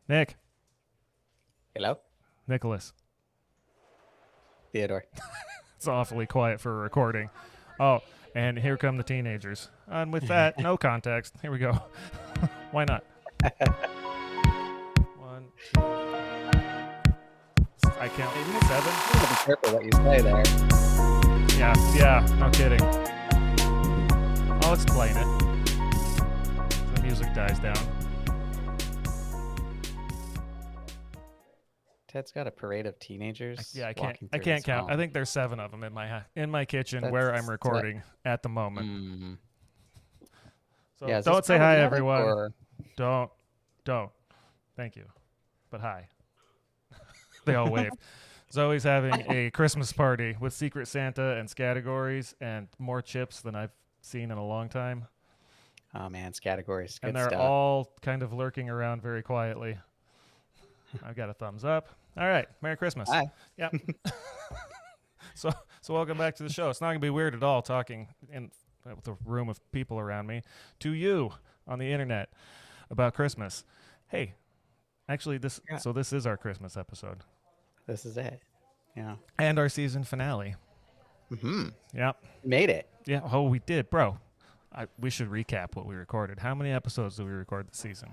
Nick. Hello? Nicholas. Theodore. It's awfully quiet for a recording. Oh, and here come the teenagers. And with that, no context. Here we go. Why not? One, two. I count 7. You gotta be careful what you say there. Yeah, no kidding. I'll explain it. The music dies down. Ted's got a parade of teenagers. I walking can't through his count. home. I think there's 7 of them in my kitchen where I'm recording at the moment. Mm. So Yeah, don't say hi, problematic, everyone. or- Don't. Thank you. But hi. They all wave. Zoe's having a Christmas party with Secret Santa and Scattergories and more chips than I've seen in a long time. Oh man, categories. Good And they're stuff. all kind of lurking around very quietly. I've got a thumbs up. All right. Merry Christmas. Hi. Yep. So welcome back to the show. It's not going to be weird at all talking in with a room of people around me to you on the internet about Christmas. Hey, actually, this is our Christmas episode. This is it. Yeah. And our season finale. Mm-hmm. Yep. Made it. Yeah. Oh, we did, bro. We should recap what we recorded. How many episodes did we record this season?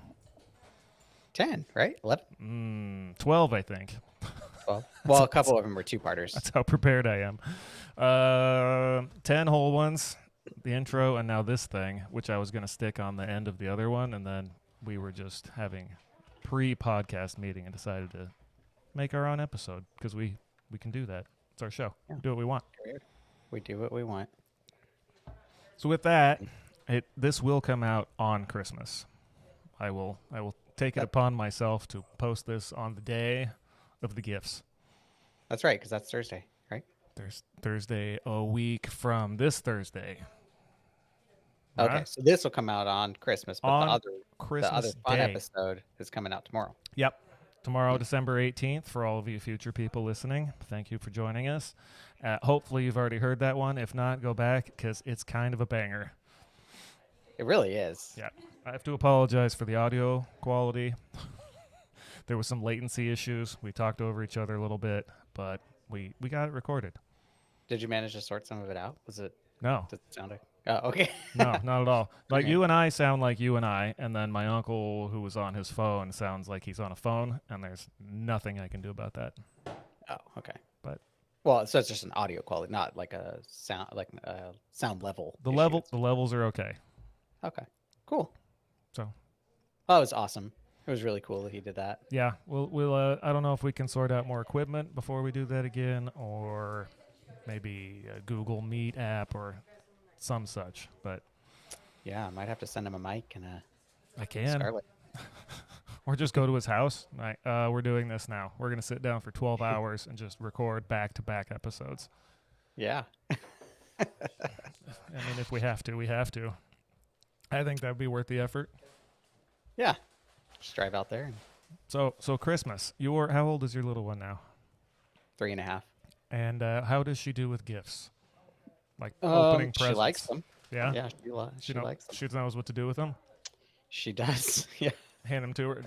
10, right? 11? 12, I think. 12. Well, a couple of them were two-parters. That's how prepared I am. 10 whole ones, the intro, and now this thing, which I was going to stick on the end of the other one, and then we were just having pre-podcast meeting and decided to make our own episode because we can do that. It's our show. Yeah. Do what we want. We do what we want. So with that, this will come out on Christmas. I will take it upon myself to post this on the day of the gifts. That's right, because that's Thursday, right? There's Thursday a week from this Thursday. Okay, Huh? so this will come out on Christmas, but On the other Christmas fun Day. episode is coming out tomorrow. Yep. Tomorrow, December 18th, for all of you future people listening. Thank you for joining us. Hopefully you've already heard that one. If not, go back because it's kind of a banger. It really is. Yeah. I have to apologize for the audio quality. There was some latency issues. We talked over each other a little bit, but we got it recorded. Did you manage to sort some of it out? Was it? No. Did it sound like? Oh, okay. No, not at all. Like Okay. you and I sound like you and I, and then my uncle who was on his phone sounds like he's on a phone, and there's nothing I can do about that. Oh, okay. But Well, so it's just an audio quality, not like a sound level. the issue. levels are okay. Okay. Cool. So Oh, it was awesome. It was really cool that he did that. yeah, we'll I don't know if we can sort out more equipment before we do that again, or maybe a Google Meet app or some such. But Yeah, I might have to send him a mic and a I can, Scarlett. or just go to his house. Right, we're doing this now. We're gonna sit down for 12 hours and just record back-to-back episodes. Yeah. I mean, if we have to, we have to. I think that'd be worth the effort. Yeah. Just drive out there. And So Christmas. How old is your little one now? 3.5. And how does she do with gifts? Like opening presents? She likes them. Yeah? Yeah, she likes them. She knows what to do with them? She does. Yeah. Hand them to her?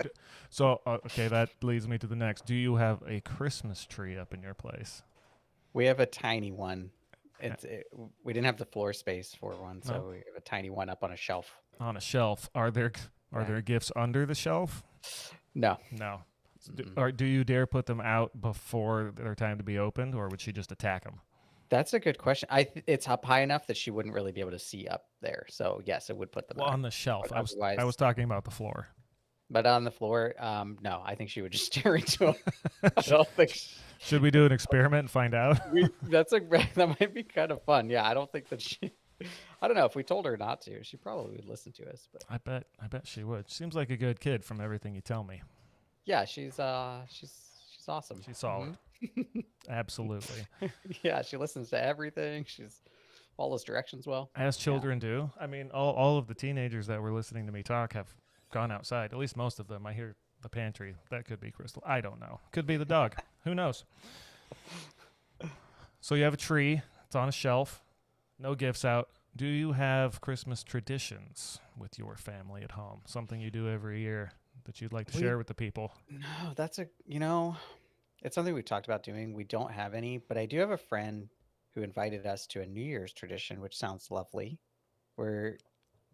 So, okay, that leads me to the next. Do you have a Christmas tree up in your place? We have a tiny one. We didn't have the floor space for one, so No. we have a tiny one up on a shelf. On a shelf. Are there gifts under the shelf? No. No. Mm-mm. Or do you dare put them out before their time to be opened, or would she just attack them? That's a good question. It's up high enough that she wouldn't really be able to see up there. So yes, it would put them Well, out. on the shelf. But I was otherwise- talking about the floor. But on the floor, no. I think she would just stare into them. I don't think Should we do an experiment and find out? that might be kind of fun. Yeah, I don't think that she. I don't know if we told her not to. She probably would listen to us. But I bet she would. Seems like a good kid from everything you tell me. yeah, she's awesome. She's solid. Absolutely. Yeah, she listens to everything. She's follows directions well. As children do. I mean, all of the teenagers that were listening to me talk have gone outside. At least most of them. I hear the pantry. That could be Crystal. I don't know. Could be the dog. Who knows? So you have a tree. It's on a shelf. No gifts out. Do you have Christmas traditions with your family at home? Something you do every year that you'd like to We share with the people? No, that's it's something we talked about doing. We don't have any, but I do have a friend who invited us to a New Year's tradition, which sounds lovely. Where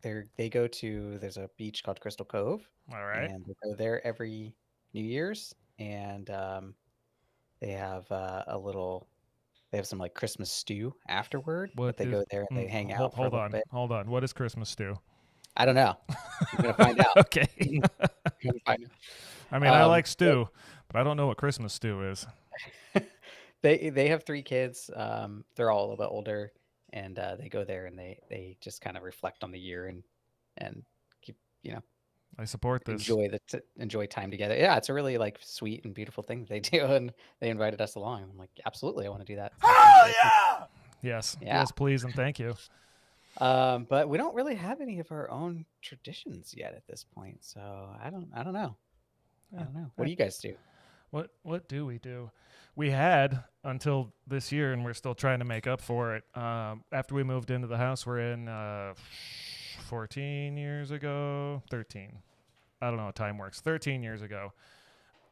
they go to there's a beach called Crystal Cove, All right. and they go there every New Year's, and they have they have some like Christmas stew afterward, What but they is? go there and they hang out for a Hold little on, bit. hold on. What is Christmas stew? I don't know. I'm gonna find out. Okay. I'm gonna find I mean, I out. like stew, but I don't know what Christmas stew is. They have three kids. They're all a little bit older, and they go there and they just kind of reflect on the year and keep I support this. enjoy time together. Yeah, it's a really like sweet and beautiful thing they do, and they invited us along. I'm like, absolutely, I want to do that. That sounds Oh really fun. yeah. Yes. Yeah. Yes, please and thank you. But we don't really have any of our own traditions yet at this point, so I don't know. I Yeah. don't know. What do you guys do? What do we do? We had until this year, and we're still trying to make up for it. After we moved into the house we're in 14 years ago, 13. I don't know how time works. 13 years ago.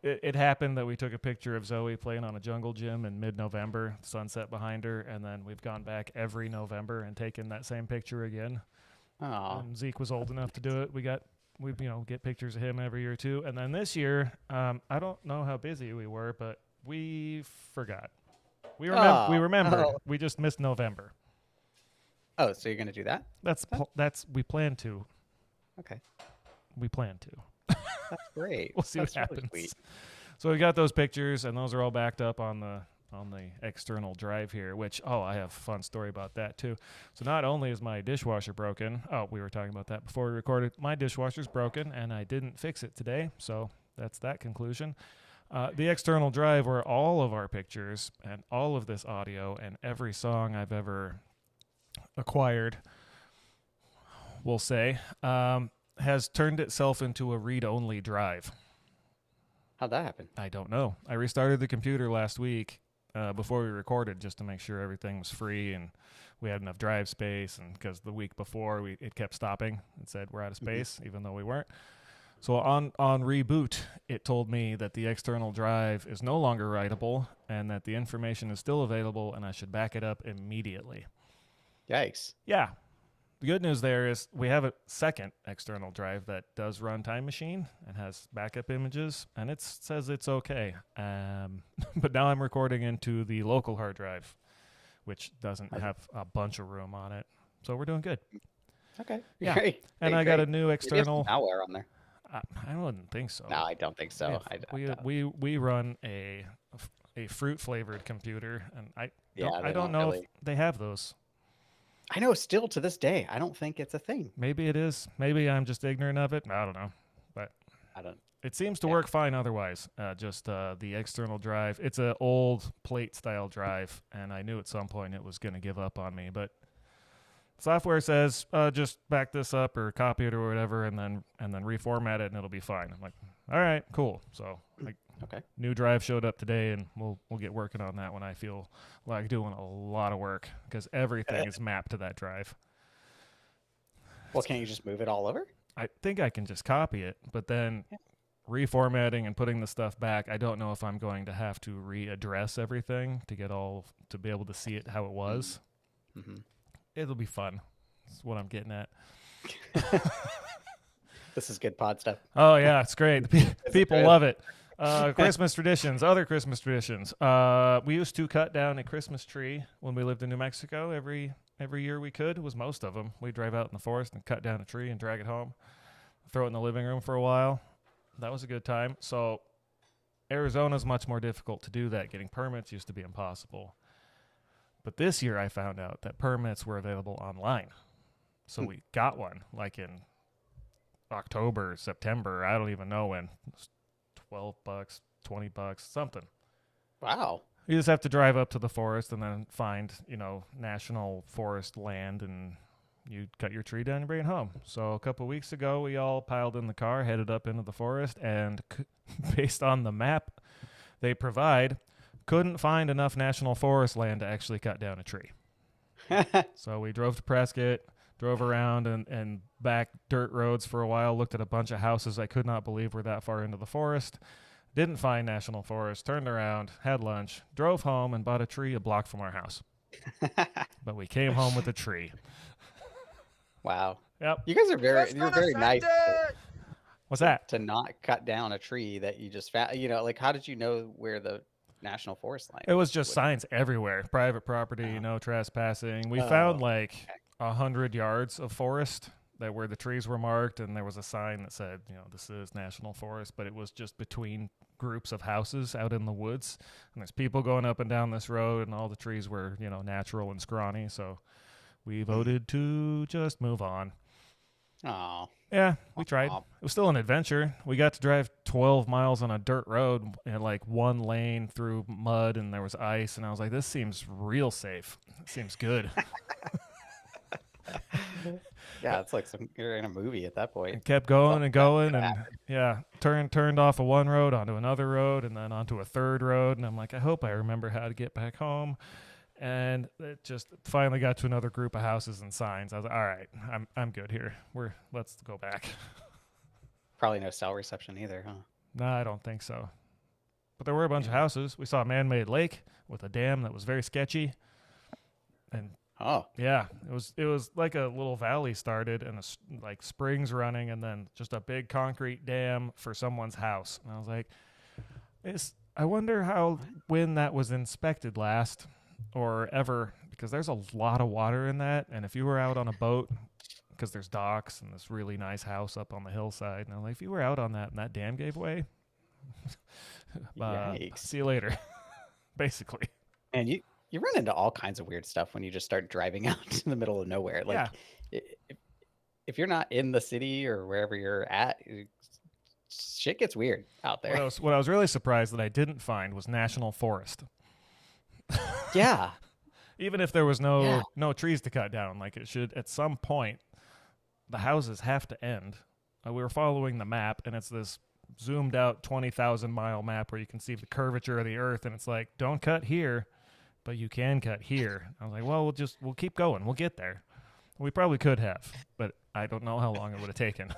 It happened that we took a picture of Zoe playing on a jungle gym in mid-November, sunset behind her, and then we've gone back every November and taken that same picture again. Oh, And Zeke was old enough to do it. We get pictures of him every year too. And then this year, I don't know how busy we were, but we forgot. We remembered. Oh. We just missed November. Oh, so you're gonna do that? That's we plan to. Okay, We plan to. that's great. We'll see That's what really happens. sweet. So we got those pictures, and those are all backed up on the external drive here. Which I have a fun story about that too. So not only is my dishwasher broken. Oh, we were talking about that before we recorded. My dishwasher's broken, and I didn't fix it today. So that's that conclusion. The external drive, where all of our pictures and all of this audio and every song I've ever acquired, we'll say, has turned itself into a read-only drive. How'd that happen? I don't know. I restarted the computer last week before we recorded just to make sure everything was free and we had enough drive space. And because the week before it kept stopping and said we're out of space, even though we weren't. So on reboot, it told me that the external drive is no longer writable and that the information is still available and I should back it up immediately. Yikes. Yeah. The good news there is we have a second external drive that does run Time Machine and has backup images, and it says it's okay. But now I'm recording into the local hard drive, which doesn't have a bunch of room on it. So we're doing good. Okay. Yeah. Great. And Great, I got great. a new Maybe external. have some malware on there. I wouldn't think so. No, I don't think so. We I don't. we run a fruit flavored computer, and I They don't know really. if they have those. I know. Still to this day, I don't think it's a thing. Maybe it is. Maybe I'm just ignorant of it. I don't know. But I don't. it seems to Yeah. work fine otherwise. Just the external drive. It's an old plate style drive, and I knew at some point it was going to give up on me. But software says just back this up or copy it or whatever, and then reformat it, and it'll be fine. I'm like, all right, cool. So Okay. new drive showed up today, and we'll get working on that when I feel like doing a lot of work because everything is mapped to that drive. Well, can't you just move it all over? I think I can just copy it, but then reformatting and putting the stuff back, I don't know if I'm going to have to readdress everything to be able to see it how it was. Mm-hmm. It'll be fun. That's what I'm getting at. This is good pod stuff. Oh yeah, it's great. People great. love it. Christmas traditions, other Christmas traditions. We used to cut down a Christmas tree when we lived in New Mexico. Every year we could. It was most of them. We'd drive out in the forest and cut down a tree and drag it home, throw it in the living room for a while. That was a good time. So Arizona's much more difficult to do that. Getting permits used to be impossible. But this year I found out that permits were available online. So we got one like in October, September. I don't even know when. $12, $20, something. Wow. You just have to drive up to the forest and then find, national forest land, and you cut your tree down and bring it home. So a couple of weeks ago, we all piled in the car, headed up into the forest, and based on the map they provide, couldn't find enough national forest land to actually cut down a tree. So we drove to Prescott, Drove around and back dirt roads for a while, looked at a bunch of houses I could not believe were that far into the forest. Didn't find national forest, turned around, had lunch, drove home, and bought a tree a block from our house. But we came home with a tree. Wow. Yep. You guys are you're very nice What's that? to not cut down a tree that you just found. Like, how did you know where the national forest line It was just would- signs everywhere. Private property, Oh. no trespassing. We found Oh, like okay. 100 yards of forest that where the trees were marked, and there was a sign that said, this is national forest, but it was just between groups of houses out in the woods. And there's people going up and down this road, and all the trees were, natural and scrawny. So we voted to just move on. Oh. Yeah, we tried. Aw. It was still an adventure. We got to drive 12 miles on a dirt road in like one lane through mud, and there was ice. And I was like, this seems real safe. It seems good. Yeah, it's like you're in a movie at that point. And kept going and going, gonna and yeah, turned off of one road onto another road, and then onto a third road. And I'm like, I hope I remember how to get back home. And it just finally got to another group of houses and signs. I was like, all right, I'm good here. Let's go back. Probably no cell reception either, huh? No, I don't think so. But there were a bunch of houses. We saw a man-made lake with a dam that was very sketchy. And Oh, yeah, it was like a little valley started and like springs running, and then just a big concrete dam for someone's house. And I was like, I wonder when that was inspected last or ever, because there's a lot of water in that. And if you were out on a boat, because there's docks and this really nice house up on the hillside, and I'm like, if you were out on that and that dam gave way, yikes. see you later, basically. And you run into all kinds of weird stuff when you just start driving out to the middle of nowhere. Like, if you're not in the city or wherever you're at, shit gets weird out there. What I was really surprised that I didn't find was national forest. Yeah. Even if there was no trees to cut down, like it should at some point, the houses have to end. We were following the map, and it's this zoomed out 20,000 mile map where you can see the curvature of the earth, and it's like, don't cut here, but you can cut here. I was like, well, we'll keep going. We'll get there. We probably could have, but I don't know how long it would have taken.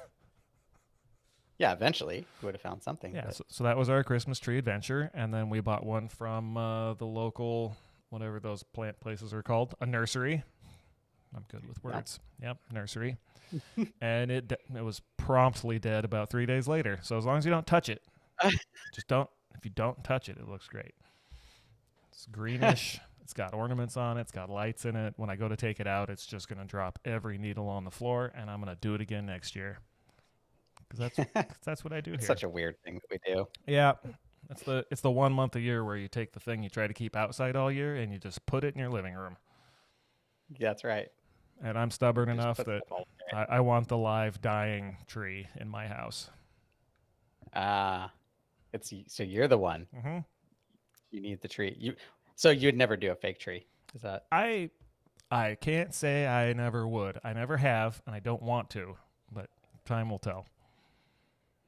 Yeah, eventually you would have found something. Yeah, so that was our Christmas tree adventure, and then we bought one from the local, whatever those plant places are called, a nursery. I'm good with words. Yep, nursery. And it was promptly dead about 3 days later. So as long as you don't touch it, just don't. If you don't touch it, it looks great. It's greenish. It's got ornaments on it. It's got lights in it. When I go to take it out, it's just going to drop every needle on the floor, and I'm going to do it again next year. Because that's what I do here. It's such a weird thing that we do. Yeah. It's the 1 month a year where you take the thing you try to keep outside all year and you just put it in your living room. That's right. And I'm stubborn enough that I want the live dying tree in my house. So you're the one. Mm-hmm. You need the tree. So you'd never do a fake tree. Is that? I can't say I never would. I never have, and I don't want to, but time will tell.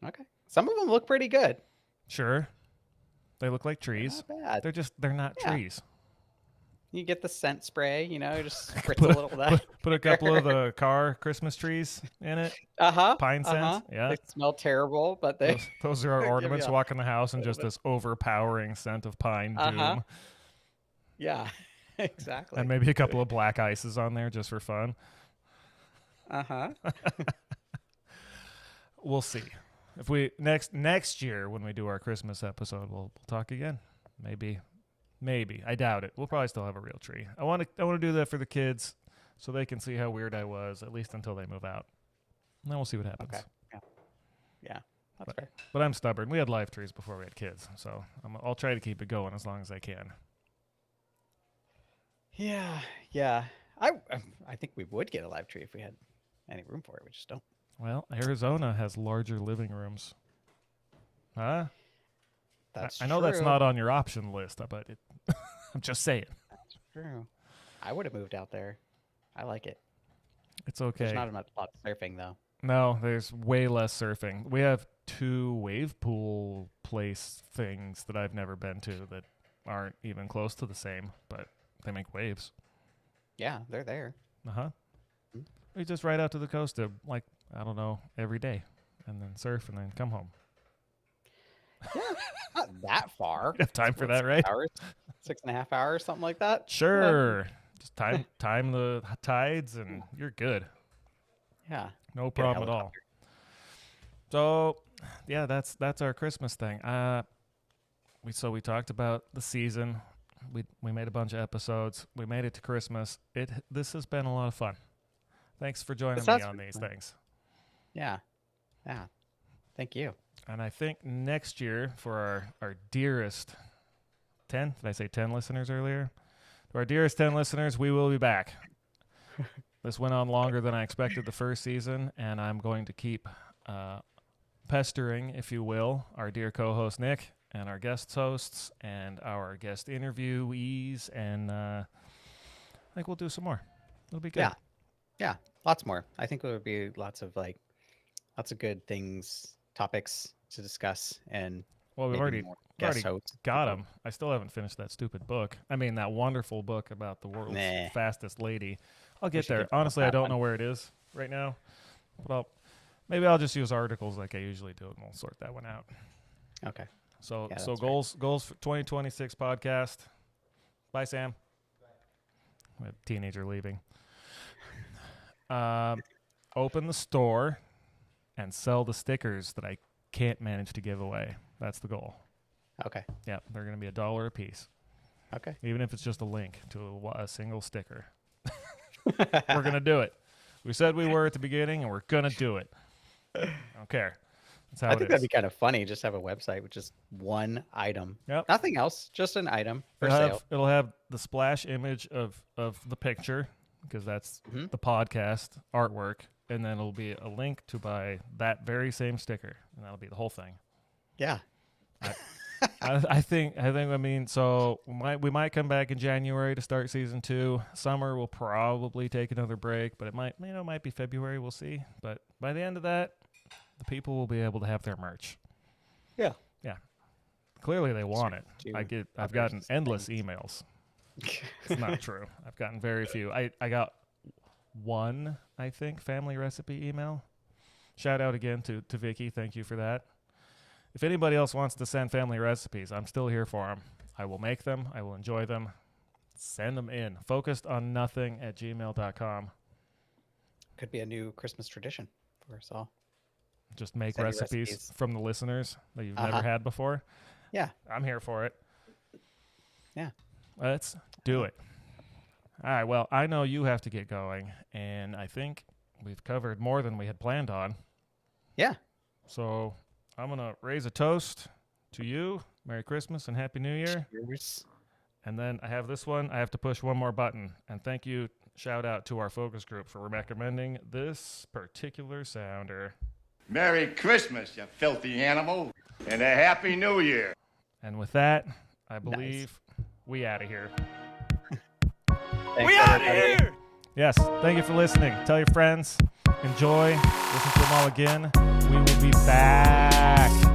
Okay. Some of them look pretty good. Sure. They look like trees. Not bad. They're not trees. You get the scent spray, just spritz a little of that. Put a couple of the car Christmas trees in it. Pine scents. Yeah. They smell terrible, but those are our give ornaments. you Walk in the house and just this overpowering scent of pine doom. Yeah, exactly. And maybe a couple of black ices on there just for fun. We'll see. If we next year when we do our Christmas episode, we'll talk again. Maybe. I doubt it. We'll probably still have a real tree. I want to do that for the kids so they can see how weird I was, at least until they move out. And then we'll see what happens. Okay. Yeah. That's fair. But I'm stubborn. We had live trees before we had kids, so I'll try to keep it going as long as I can. Yeah. I think we would get a live tree if we had any room for it. We just don't. Well, Arizona has larger living rooms. Huh? That's I know that's not on your option list, but I'm just saying. That's true. I would have moved out there. I like it. It's okay. There's not a lot of surfing, though. No, there's way less surfing. We have 2 wave pool place things that I've never been to that aren't even close to the same, but they make waves. Yeah, they're there. Uh-huh. We just ride out to the coast to, like, I don't know, every day, and then surf and then come home. Yeah, not that far. You have time for that, 6 right? hours, 6.5 hours, something like that. Sure. Just time the tides, and you're good. Yeah. No Get a problem at all. helicopter. So, yeah, that's our Christmas thing. We talked about the season. We made a bunch of episodes. We made it to Christmas. This has been a lot of fun. Thanks for joining me on these things. Yeah. Yeah. Thank you. And I think next year for our dearest 10, did I say 10 listeners earlier? To our dearest 10 listeners, we will be back. This went on longer than I expected the first season, and I'm going to keep pestering, if you will, our dear co-host Nick and our guest hosts and our guest interviewees, and I think we'll do some more. It'll be good. Yeah. Lots more. I think there would be lots of good things, topics to discuss, and Well, we've already hosts. got them. I still haven't finished that stupid book. I mean, that wonderful book about the world's fastest lady. I'll get there. Honestly, I don't know where it is right now, but maybe I'll just use articles like I usually do, and we'll sort that one out. Okay. So goals for 2026 podcast. Bye, Sam. We have a teenager leaving. Open the store and sell the stickers that I can't manage to give away. That's the goal. Okay. Yeah, they're going to be $1 a piece. Okay. Even if it's just a link to a single sticker. We're going to do it. We said we were at the beginning, and we're going to do it. I don't care. That's how I think that'd be kind of funny. Just have a website with just one item. Yep. Nothing else. Just an item for sale. It'll have the splash image of the picture, because that's the podcast artwork, and then it'll be a link to buy that very same sticker, and that'll be the whole thing. Yeah. I think. So we might come back in January to start season 2. Summer will probably take another break, but it might be February. We'll see. But by the end of that, the people will be able to have their merch. Yeah. Yeah. Clearly they want it. I've gotten endless emails. It's not true. I've gotten very few. I got one, I think, family recipe email. Shout out again to Vicky. Thank you for that. If anybody else wants to send family recipes, I'm still here for them. I will make them. I will enjoy them. Send them in. focusedonnothing@gmail.com. Could be a new Christmas tradition for us all. Just make recipes from the listeners that you've never had before. Yeah. I'm here for it. Yeah. Let's do it. All right. Well, I know you have to get going, and I think we've covered more than we had planned on. Yeah. So I'm going to raise a toast to you. Merry Christmas and Happy New Year. Cheers. And then I have this one. I have to push one more button. And thank you. Shout out to our focus group for recommending this particular sounder. Merry Christmas, you filthy animal, and a Happy New Year. And with that, I believe we out of here. We out of here! Yes, thank you for listening. Tell your friends. Enjoy. Listen to them all again. We will be back.